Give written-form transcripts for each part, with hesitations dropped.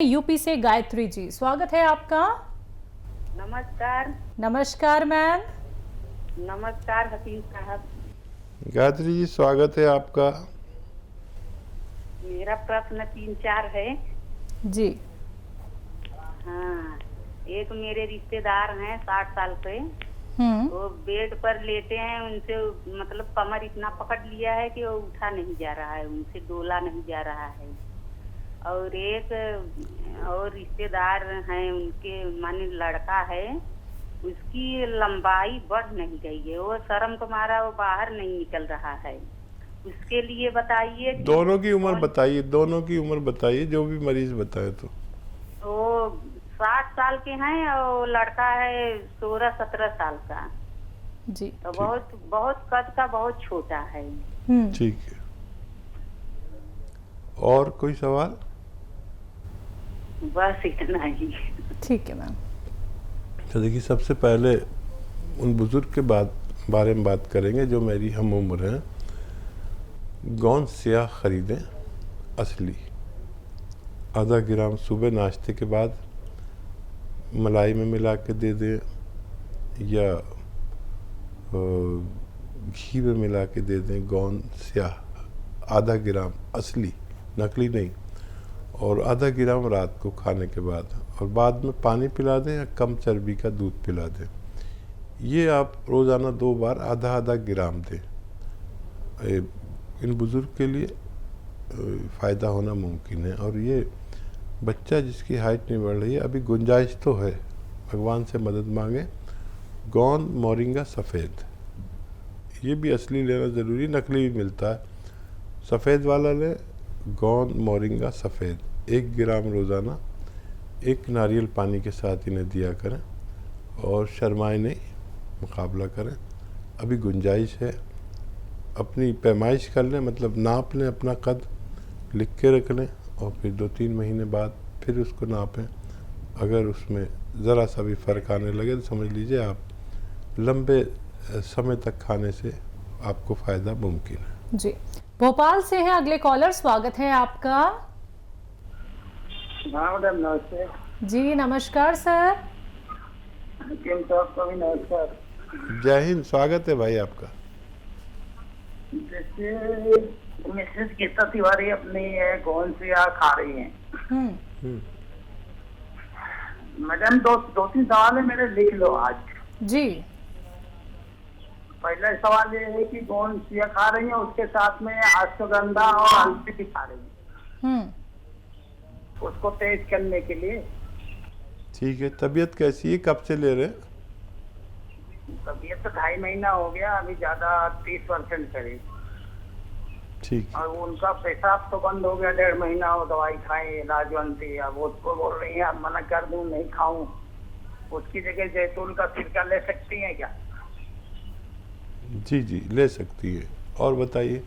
UP से गायत्री जी, स्वागत है आपका। नमस्कार। नमस्कार मैम। नमस्कार हकीम साहब। गायत्री जी, स्वागत है आपका। मेरा प्रश्न 3-4 है। जी। हाँ, एक मेरे रिश्तेदार हैं 60 साल के। वो बेड पर लेटे हैं, उनसे मतलब कमर इतना पकड़ लिया है कि वो उठा नहीं जा रहा है, उनसे डोला नहीं जा रहा है। और एक और रिश्तेदार हैं, उनके माने लड़का है, उसकी लंबाई बढ़ नहीं गई है, वो शर्म को मारा वो बाहर नहीं निकल रहा है। उसके लिए बताइए। दोनों की उम्र बताइए, दोनों की उम्र बताइए, जो भी मरीज बताए। तो वो 60 साल के हैं और लड़का है 16-17 साल का। जी। तो बहुत बहुत कद का बहुत छोटा है। ठीक है। और कोई सवाल? बस इतना ही। ठीक है मैम। तो देखिए, सबसे पहले उन बुजुर्ग के बारे में बात करेंगे जो मेरी हम उम्र हैं। गोंद स्याह खरीदें, असली, आधा ग्राम सुबह नाश्ते के बाद मलाई में मिला के दे दें या घी में मिला के दे दें। गोंद स्याह आधा ग्राम, असली, नकली नहीं, और आधा ग्राम रात को खाने के बाद, और बाद में पानी पिला दें या कम चर्बी का दूध पिला दें। ये आप रोज़ाना 2 बार आधा आधा ग्राम दें। इन बुज़ुर्ग के लिए फ़ायदा होना मुमकिन है। और ये बच्चा जिसकी हाइट नहीं बढ़ रही है, अभी गुंजाइश तो है, भगवान से मदद मांगे। गोंद मोरिंगा सफ़ेद, ये भी असली लेना ज़रूरी, नकली भी मिलता है। सफ़ेद वाला लें, गोंद मोरिंगा सफ़ेद, 1 ग्राम रोज़ाना 1 नारियल पानी के साथ इन्हें दिया करें और शर्माएं नहीं, मुकाबला करें। अभी गुंजाइश है, अपनी पैमाइश कर लें, मतलब नाप लें, अपना कद लिख के रख लें और फिर 2-3 महीने बाद फिर उसको नापें। अगर उसमें ज़रा सा भी फ़र्क आने लगे तो समझ लीजिए आप लंबे समय तक खाने से आपको फ़ायदा मुमकिन है। जी। भोपाल से है अगले कॉलर, स्वागत है आपका। मैडम नमस्ते। जी नमस्कार सर। हकीम साहब को भी नमस्कार। जय हिंद, स्वागत है भाई आपका। जैसे मिसेस गीता तिवारी अपनी गोंद स्याह खा रही हैं। मैडम 2-3 सवाल है मेरे, लिख लो आज। जी। पहला सवाल ये है कि गोंद स्याह खा रही है, उसके साथ में अश्वगंधा और हल्दी भी खा रही है, उसको तेज करने के लिए। ठीक है। तबीयत कैसी है, कब से ले रहे हैं? तबीयत तो 2.5 महीना हो गया, अभी ज्यादा 30% करीब। ठीक है। और उनका पेशाब तो बंद हो गया, 1.5 महीना वो दवाई खाई लाजवंती। अब वो उसको बोल रही है अब मना कर दूं, नहीं खाऊं, उसकी जगह जैतून का सिरका ले सकती हैं क्या? जी जी, ले सकती है। और बताइए।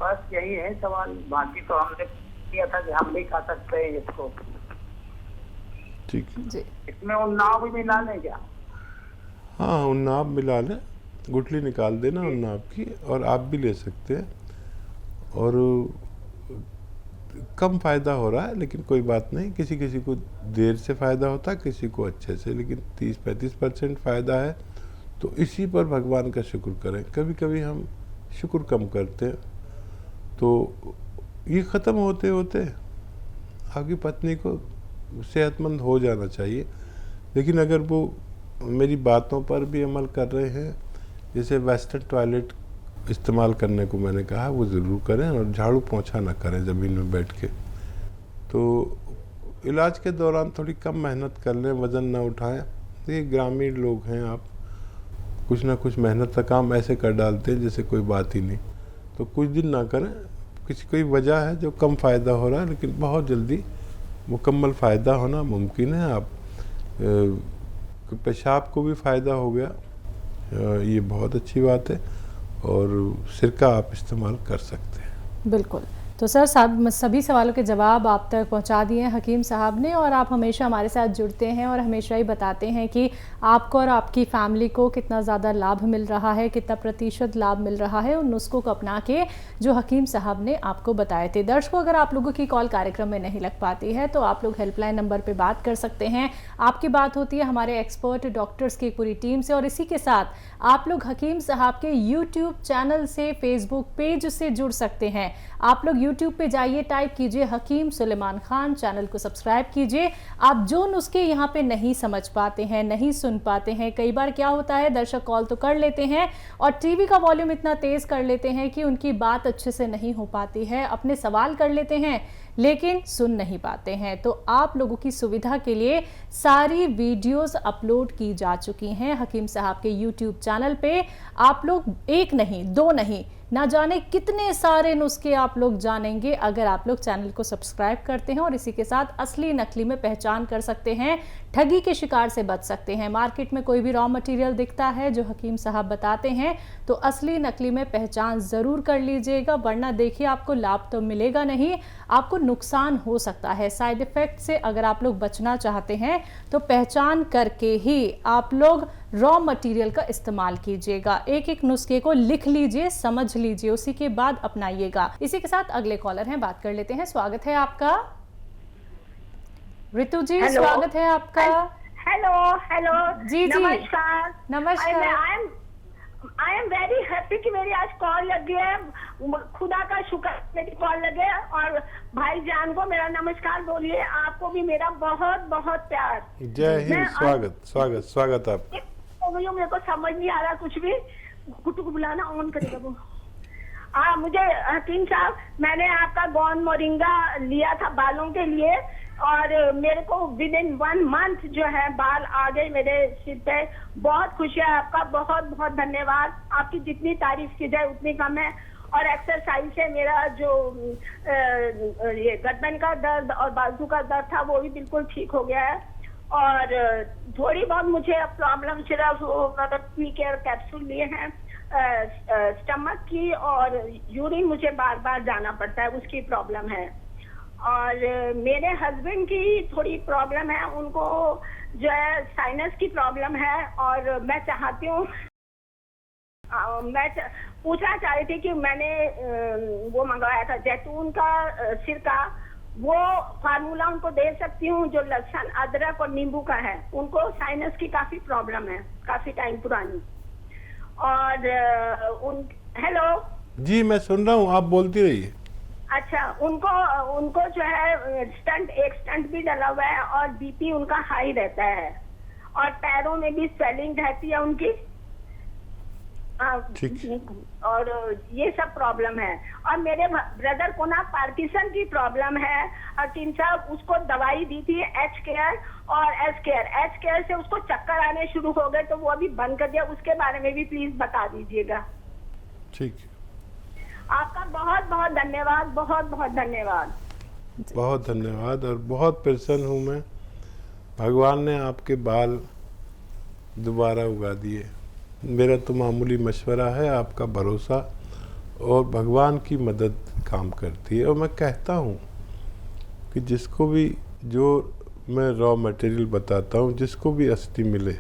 बस यही है सवाल, बाकी तो हमने किया था कि हम भी खा सकते हैं इसको। ठीक है जी। इसमें उन्नाव भी मिला लें क्या? हाँ, उन्नाव मिला लें, गुठली निकाल देना उन्नाव की, और आप भी ले सकते हैं। और कम फ़ायदा हो रहा है, लेकिन कोई बात नहीं, किसी किसी को देर से फ़ायदा होता है, किसी को अच्छे से, लेकिन 30-35% फ़ायदा है। तो इसी पर भगवान का शुक्र करें। कभी कभी हम शुक्र कम करते हैं, तो ये ख़त्म होते होते आपकी पत्नी को सेहतमंद हो जाना चाहिए। लेकिन अगर वो मेरी बातों पर भी अमल कर रहे हैं, जैसे वेस्टर्न टॉयलेट इस्तेमाल करने को मैंने कहा, वो ज़रूर करें, और झाड़ू पोंछा ना करें ज़मीन में बैठ के। तो इलाज के दौरान थोड़ी कम मेहनत कर लें, वज़न ना उठाएं। ये ग्रामीण लोग हैं, आप कुछ ना कुछ मेहनत का काम ऐसे कर डालते हैं जैसे कोई बात ही नहीं। तो कुछ दिन ना करें, किसी कोई वजह है जो कम फ़ायदा हो रहा है, लेकिन बहुत जल्दी मुकम्मल फ़ायदा होना मुमकिन है। आप पेशाब को भी फ़ायदा हो गया, ये बहुत अच्छी बात है। और सिरका आप इस्तेमाल कर सकते हैं। बिल्कुल। तो सर सभी सवालों के जवाब आप तक पहुंचा दिए हैं हकीम साहब ने, और आप हमेशा हमारे साथ जुड़ते हैं और हमेशा ही बताते हैं कि आपको और आपकी फैमिली को कितना ज़्यादा लाभ मिल रहा है, कितना प्रतिशत लाभ मिल रहा है उन नुस्खों को अपना के जो हकीम साहब ने आपको बताए थे। दर्शकों, अगर आप लोगों की कॉल कार्यक्रम में नहीं लग पाती है तो आप लोग हेल्पलाइन नंबर पर बात कर सकते हैं। आपकी बात होती है हमारे एक्सपर्ट डॉक्टर्स की पूरी टीम से, और इसी के साथ आप लोग हकीम साहब के यूट्यूब चैनल से, फेसबुक पेज से जुड़ सकते हैं। आप लोग यूट्यूब पे जाइए, टाइप कीजिए हकीम सुलेमान खान, चैनल को सब्सक्राइब कीजिए। आप जो नुस्खे यहाँ पे नहीं समझ पाते हैं, नहीं सुन पाते हैं, कई बार क्या होता है दर्शक कॉल तो कर लेते हैं और टीवी का वॉल्यूम इतना तेज कर लेते हैं कि उनकी बात अच्छे से नहीं हो पाती है, अपने सवाल कर लेते हैं लेकिन सुन नहीं पाते हैं। तो आप लोगों की सुविधा के लिए सारी वीडियोस अपलोड की जा चुकी हैं हकीम साहब के यूट्यूब चैनल पे। आप लोग एक नहीं, दो नहीं, ना जाने कितने सारे नुस्खे आप लोग जानेंगे अगर आप लोग चैनल को सब्सक्राइब करते हैं, और इसी के साथ असली नकली में पहचान कर सकते हैं, ठगी के शिकार से बच सकते हैं। मार्केट में कोई भी रॉ मटेरियल दिखता है जो हकीम साहब बताते हैं तो असली नकली में पहचान ज़रूर कर लीजिएगा, वरना देखिए आपको लाभ तो मिलेगा नहीं, आपको नुकसान हो सकता है। साइड इफ़ेक्ट से अगर आप लोग बचना चाहते हैं तो पहचान करके ही आप लोग रॉ मटेरियल का इस्तेमाल कीजिएगा। एक एक नुस्खे को लिख लीजिए, समझ लीजिए, उसी के बाद अपनाइएगा। इसी के साथ अगले कॉलर हैं, बात कर लेते हैं। स्वागत है आपका ऋतु जी, स्वागत है आपका। हेलो हेलो जी जी, नमस्कार नमस्कार। आई एम वेरी हैप्पी कि मेरी आज कॉल लग गई है। खुदा का शुक्र मेरी कॉल लगे। और भाईजान को मेरा नमस्कार बोलिए, आपको भी मेरा बहुत बहुत प्यार। जय हिंद। स्वागत स्वागत स्वागत आप। मेरे को समझ नहीं आ रहा कुछ भी। कुटु को बुलाना ऑन करेगा वो। मुझे हकीम साहब, मैंने आपका गौन मोरिंगा लिया था बालों के लिए, और मेरे को विद इन 1 मंथ जो है बाल आ गए मेरे सिर पे। बहुत खुशी है, आपका बहुत बहुत धन्यवाद। आपकी जितनी तारीफ की जाए उतनी कम है। और एक्सरसाइज से मेरा जो ये गर्दन का दर्द और बाजू का दर्द था वो भी बिल्कुल ठीक हो गया है। और थोड़ी बहुत मुझे प्रॉब्लम सिर्फ मैंने केयर कैप्सूल लिए हैं स्टमक की, और यूरिन मुझे बार बार जाना पड़ता है, उसकी प्रॉब्लम है। और मेरे हस्बैंड की थोड़ी प्रॉब्लम है, उनको जो है साइनस की प्रॉब्लम है। और मैं चाहती हूँ, मैं पूछना चाह रही थी कि मैंने वो मंगवाया था जैतून का सिरका, वो फार्मूला उनको दे सकती हूँ जो लहसुन अदरक और नींबू का है। उनको साइनस की काफी प्रॉब्लम है, काफी टाइम पुरानी। और हेलो जी, मैं सुन रहा हूँ, आप बोलती रहिए। अच्छा, उनको जो है एक स्टंट भी डला हुआ है, और बीपी उनका हाई रहता है, और पैरों में भी स्वेलिंग रहती है उनकी। और ये सब प्रॉब्लम है। और मेरे ब्रदर को ना पार्किंसन की प्रॉब्लम है। हकीम साहब, उसको दवाई दी थी एच केयर और एस केयर। एच केयर से उसको चक्कर आने शुरू हो गए तो वो अभी बंद कर दिया। उसके बारे में भी प्लीज बता दीजिएगा। ठीक, आपका बहुत बहुत धन्यवाद, बहुत बहुत धन्यवाद। बहुत धन्यवाद। और बहुत प्रसन्न हूँ मैं, भगवान ने आपके बाल दोबारा उगा दिए। मेरा तो मामूली मशवरा है, आपका भरोसा और भगवान की मदद काम करती है। और मैं कहता हूँ कि जिसको भी, जो मैं रॉ मटेरियल बताता हूँ, जिसको भी असली मिले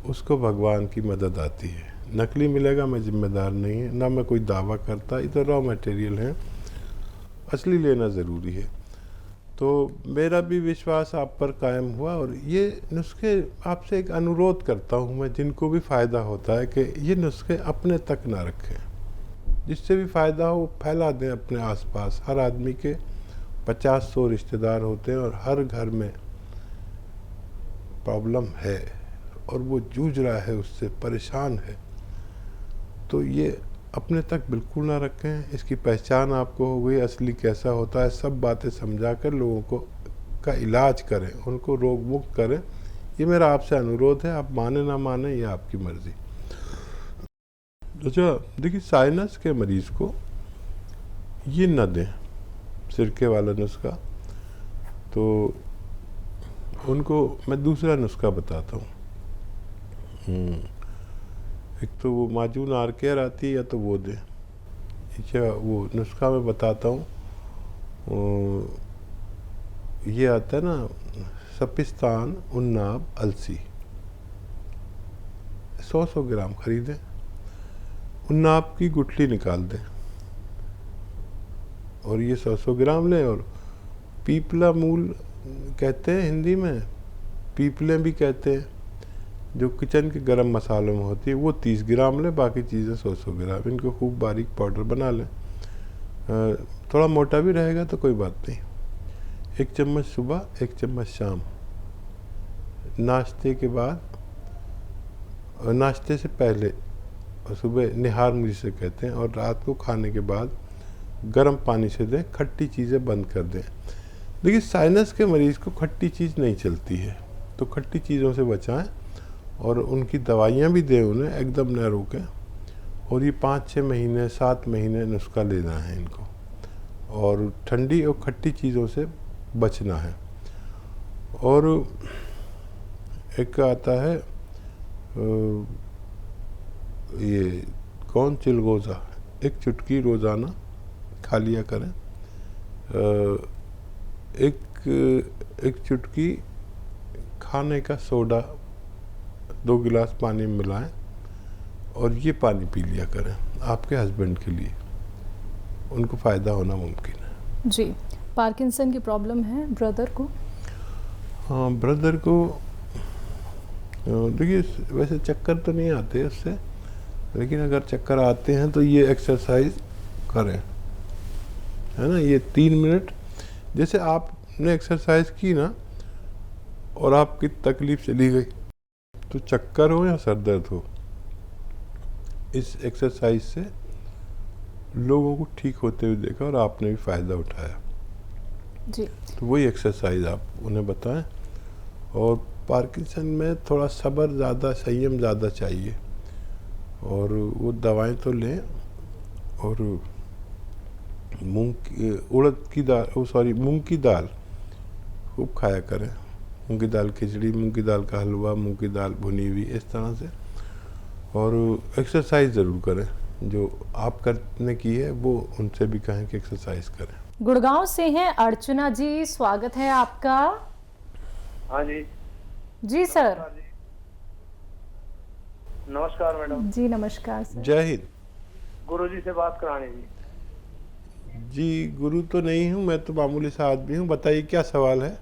उसको भगवान की मदद आती है। नकली मिलेगा मैं जिम्मेदार नहीं है, ना मैं कोई दावा करता, ये तो रॉ मटेरियल है, असली लेना ज़रूरी है। तो मेरा भी विश्वास आप पर कायम हुआ। और ये नुस्खे, आपसे एक अनुरोध करता हूँ मैं, जिनको भी फ़ायदा होता है कि ये नुस्खे अपने तक ना रखें, जिससे भी फ़ायदा हो फैला दें अपने आसपास। हर आदमी के 50-100 रिश्तेदार होते हैं, और हर घर में प्रॉब्लम है और वो जूझ रहा है, उससे परेशान है। तो ये अपने तक बिल्कुल ना रखें। इसकी पहचान आपको हो गई, असली कैसा होता है, सब बातें समझा कर लोगों को का इलाज करें, उनको रोग मुक्त करें। ये मेरा आपसे अनुरोध है, आप माने ना माने ये आपकी मर्जी। अच्छा, देखिए, साइनस के मरीज़ को ये न दें, सिरके वाला नुस्खा। तो उनको मैं दूसरा नुस्खा बताता हूँ। एक तो वो माजून आर केयर आती है, या तो वो दें। अच्छा, वो नुस्खा मैं बताता हूँ। ये आता है ना सपिस्तान, उन्नाब, अलसी, 100 ग्राम खरीदें। उन्नाब की गुठली निकाल दें और ये 100 ग्राम लें। और पीपला मूल कहते हैं हिंदी में, पीपले भी कहते हैं, जो किचन के गरम मसालों में होती है, वो 30 ग्राम लें। बाकी चीज़ें 100 ग्राम। इनको खूब बारीक पाउडर बना लें। थोड़ा मोटा भी रहेगा तो कोई बात नहीं। 1 चम्मच सुबह, 1 चम्मच शाम, नाश्ते के बाद, नाश्ते से पहले, और सुबह निहार जिसे कहते हैं, और रात को खाने के बाद गर्म पानी से दें। खट्टी चीज़ें बंद कर दें। देखिए साइनस के मरीज़ को खट्टी चीज़ नहीं चलती है, तो खट्टी चीज़ों से बचाएं और उनकी दवाइयाँ भी दें, उन्हें एकदम न रोकें। और ये 5-6 महीने 7 महीने नुस्खा लेना है इनको, और ठंडी और खट्टी चीज़ों से बचना है। और एक आता है ये कौन, चिलगोज़ा, 1 चुटकी रोज़ाना खा लिया करें। एक चुटकी खाने का सोडा 2 गिलास पानी में मिलाएं और ये पानी पी लिया करें आपके हस्बैंड के लिए, उनको फ़ायदा होना मुमकिन है। जी, पार्किंसन की प्रॉब्लम है ब्रदर को? हाँ, ब्रदर को देखिए वैसे चक्कर तो नहीं आते उससे, लेकिन अगर चक्कर आते हैं तो ये एक्सरसाइज करें, है ना। ये 3 मिनट, जैसे आपने एक्सरसाइज की ना और आपकी तकलीफ चली गई, तो चक्कर हो या सर दर्द हो, इस एक्सरसाइज से लोगों को ठीक होते हुए देखा और आपने भी फ़ायदा उठाया जी। तो वही एक्सरसाइज आप उन्हें बताएं। और पार्किंसन में थोड़ा सब्र ज़्यादा, संयम ज़्यादा चाहिए, और वो दवाएं तो लें। और उड़द की दाल, मूंग की दाल खूब खाया करें। मूंग की दाल खिचड़ी, मूंग की दाल का हलवा, मूंग की दाल भुनी हुई, इस तरह से। और एक्सरसाइज ज़रूर करें, जो आप करने की है वो उनसे भी कहें कि एक्सरसाइज करें। गुड़गांव से हैं अर्चना जी, स्वागत है आपका। हाँ जी। जी सर। नमस्कार मैडम। जी नमस्कार सर। जय हिंद। गुरु जी से बात करानी जी। जी गुरु तो नहीं हूँ मैं, तो मामूली सा आदमी हूँ। बताइए क्या सवाल है?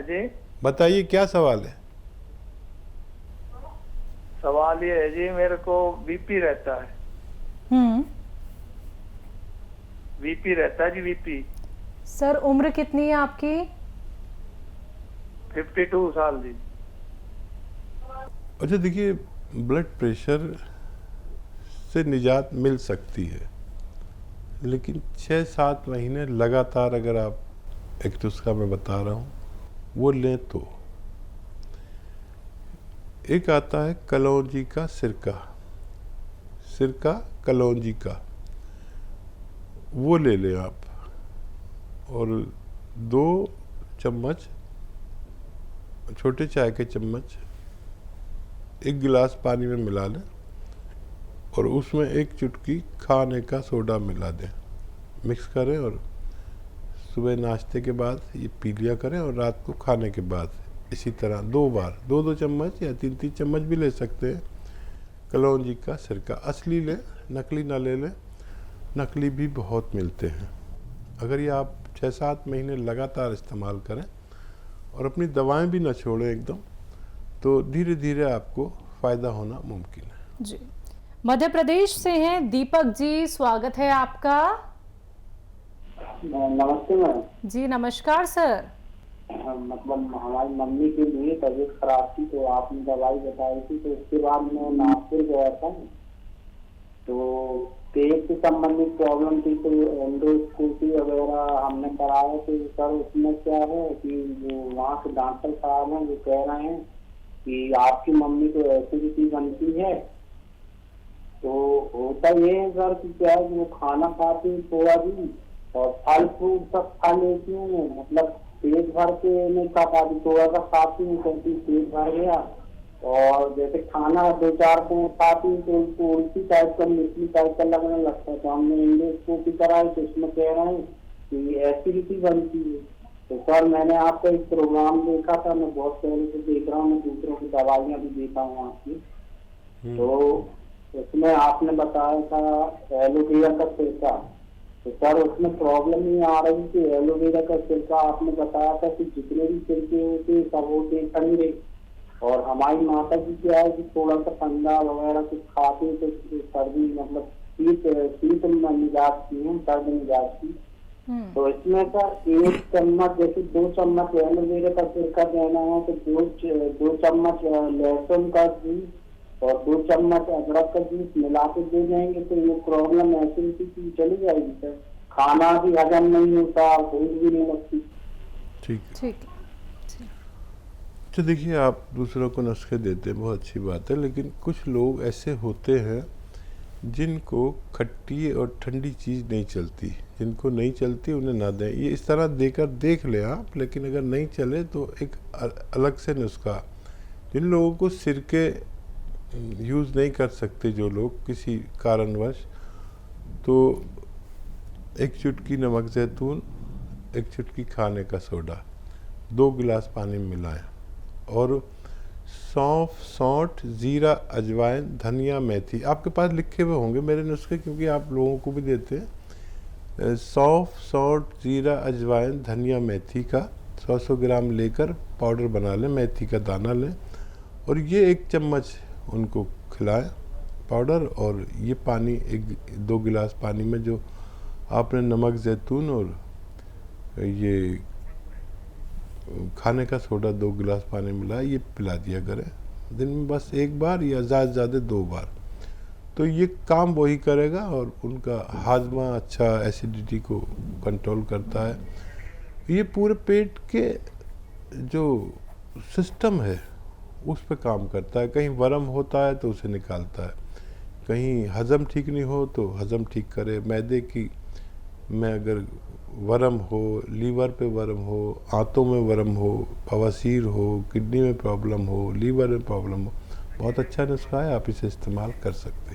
जी बताइए क्या सवाल है? सवाल ये है जी, मेरे को बीपी रहता है। बीपी रहता है जी, बीपी। सर उम्र कितनी है आपकी? 52 साल जी। अच्छा देखिए, ब्लड प्रेशर से निजात मिल सकती है, लेकिन 6-7 महीने लगातार अगर आप, एक नुस्खा मैं बता रहा हूँ वो लें तो। एक आता है कलौंजी का सिरका, कलौंजी का, वो ले लें आप। और 2 चम्मच, छोटे चाय के चम्मच 1 गिलास पानी में मिला लें और उसमें 1 चुटकी खाने का सोडा मिला दें, मिक्स करें और सुबह नाश्ते के बाद ये पी लिया करें। और रात को खाने के बाद इसी तरह 2 बार 2-2 चम्मच या 3-3 चम्मच भी ले सकते हैं कलौंजी का सिरका। असली लें, नकली ना ले लें, नकली भी बहुत मिलते हैं। अगर ये आप 6-7 महीने लगातार इस्तेमाल करें और अपनी दवाएं भी ना छोड़ें एकदम, तो धीरे धीरे आपको फ़ायदा होना मुमकिन है। जी। मध्य प्रदेश से हैं दीपक जी, स्वागत है आपका। नमस्ते मैम। जी नमस्कार सर। मतलब हमारी मम्मी की लिए तबीयत खराब थी, तो आपने दवाई बताई थी, तो उसके बाद मैं नागपुर गया था, तो पेट से संबंधित प्रॉब्लम थी, तो एंडोस्कोपी वगैरह हमने कराया। तो सर उसमें क्या है कि वो वहाँ के डॉक्टर साहब हैं, वो कह रहे हैं कि आपकी मम्मी को एसिडिटी बनती है। तो होता ये है सर कि क्या है कि वो खाना खाती है थोड़ा भी, और फल फ्रूट सब खा लेती हूँ, मतलब पेट भर के नहीं खा पाती, थोड़ा सा खाती हूँ, क्योंकि पेट भर गया और जैसे खाना 2-4 दिन खाती तो उनको उल्टी टाइप का मिट्टी टाइप का लगने लगता है। तो हमने एंडोस्कोपी कराई तो उसमें कह रहे हैं कि एसिडिटी बनती है। तो सर मैंने आपका एक प्रोग्राम देखा था, मैं बहुत पहले से देख रहा हूँ, मैं दूसरों की दवाइयाँ भी देखा हूँ आपकी। तो उसमें आपने बताया था एलोवेरा का छिलका। तो सर उसमें प्रॉब्लम नहीं आ रही कि एलोवेरा का छिलका आपने बताया था कि जितने भी छिलके होते हैं सब होते ठंडे रहे। और हमारी माता जी क्या है कि थोड़ा सा ठंडा वगैरह कुछ खाते तो सर्दी मतलब शीत मिजाज की है, सर्द मिजाज की। तो इसमें सर 1 चम्मच जैसे 2 चम्मच एलोवेरा का छिलका देना है तो 2 चम्मच लहसुन का जूस और 2 चम्मच अदरक का जूस मिला के दे देंगे तो ये प्रॉब्लम एसिडिटी की चली जाएगी सर। खाना भी हजम नहीं होता, भूख भी नहीं लगती। ठीक। तो देखिए, आप दूसरों को नुस्खे देते हैं, बहुत अच्छी बात है, लेकिन कुछ लोग ऐसे होते हैं जिनको खट्टी और ठंडी चीज़ नहीं चलती। जिनको नहीं चलती उन्हें ना दें। ये इस तरह देकर देख लें आप, लेकिन अगर नहीं चले तो एक अलग से नुस्खा। जिन लोगों को सिरके यूज़ नहीं कर सकते, जो लोग किसी कारणवश, तो 1 चुटकी नमक ज़ैतून, 1 चुटकी खाने का सोडा 2 गिलास पानी में मिलाएं और सौंफ, सौंठ, जीरा, अजवाइन, धनिया, मेथी, आपके पास लिखे हुए होंगे मेरे नुस्खे क्योंकि आप लोगों को भी देते हैं। सौंफ, सौंठ, जीरा, अजवाइन, धनिया, मेथी का 100-100 ग्राम लेकर पाउडर बना लें, मेथी का दाना लें और ये 1 चम्मच उनको खिलाएं पाउडर। और ये पानी 1-2 गिलास पानी में जो आपने नमक ज़ैतून और ये खाने का सोडा 2 गिलास पानी मिला, ये पिला दिया करें दिन में बस 1 बार या ज़्यादा से ज़्यादा 2 बार। तो ये काम वही करेगा और उनका हाजमा अच्छा, एसिडिटी को कंट्रोल करता है। ये पूरे पेट के जो सिस्टम है उस पर काम करता है। कहीं वर्म होता है तो उसे निकालता है, कहीं हज़म ठीक नहीं हो तो हज़म ठीक करे। मैदे की में अगर वर्म हो, लीवर पे वर्म हो, आंतों में वर्म हो, बवासीर हो, किडनी में प्रॉब्लम हो, लीवर में प्रॉब्लम हो, बहुत अच्छा नुस्खा है, आप इसे इस्तेमाल कर सकते हैं।